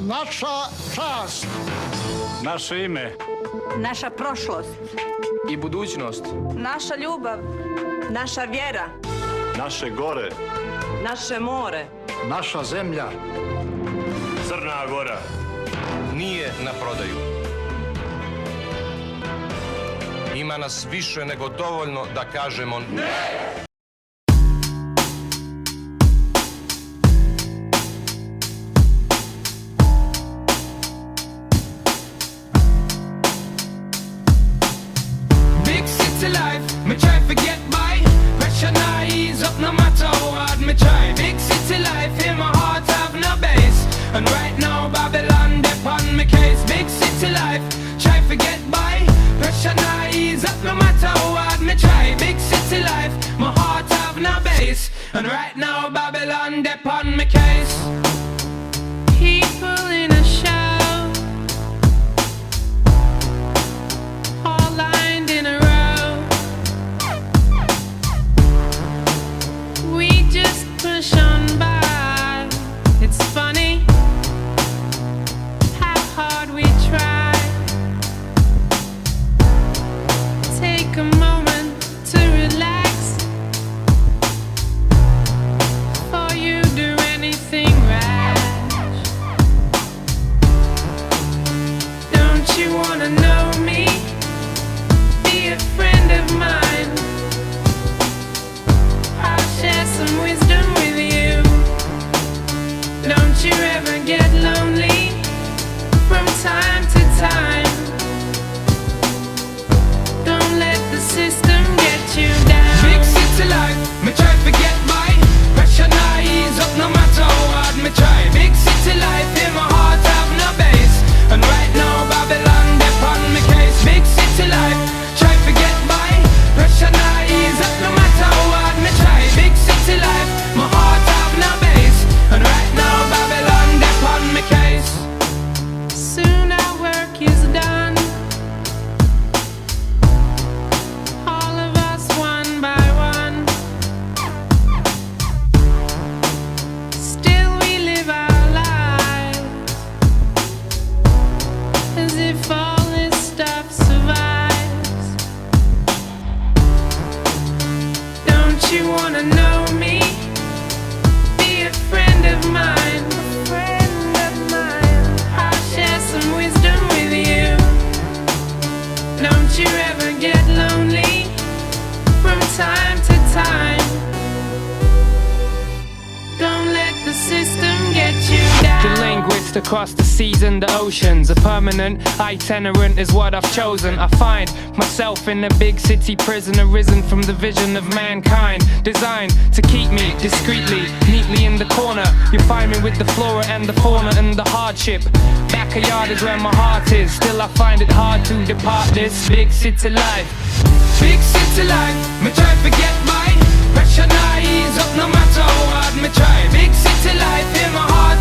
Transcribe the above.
Naša čast. Naše ime. Naša prošlost. I budućnost. Naša ljubav. Naša vjera. Naše gore. Naše more. Naša zemlja. Crna Gora. Nije na prodaju. Ima nas više nego dovoljno da kažemo ne! Me try forget my pressure now ease up no matter how hard me try. Big city life in my heart have no base. And right now Babylon dip on me case. Big city life, try forget by pressure now ease up no matter how hard me try. Big city life, my heart have no base. And right now Babylon dip on me case. People in a show, all lined in a row. Push on by. It's funny how hard we try. Take a moment to relax before you do anything rash. Don't you wanna know me? Be a friend of mine. I'll share some wisdom with you. Don't you ever get lonely from time to time. Don't let the system get you down. Big city life, me try forget my pressure now ease up no matter how hard me try. Big city life in my heart have no base. And right now Babylon dip on me case. Big city life, try forget my pressure now ease up no matter how hard me try. Big city life, my heart have no base. And right now Babylon dip on me case. Soon our work is done, all of us one by one. Still we live our lives as if all this stuff survives. Don't you wanna know me? Be a friend of mine. I'll share some wisdom with you. Don't you ever get lonely from time to time. Don't let the system get you down. The linguist across the seas and the oceans. A permanent itinerant is what I've chosen. I find myself in a big city prison, arisen from the vision of mankind, designed to keep me discreetly, neatly in the corner. You find me with the flora and the fauna and the hardship. Backyard is where my heart is. Still I find it hard to depart this big city life. Big city life, me try forget my pressure now ease up no matter how hard me try. Big city life in my heart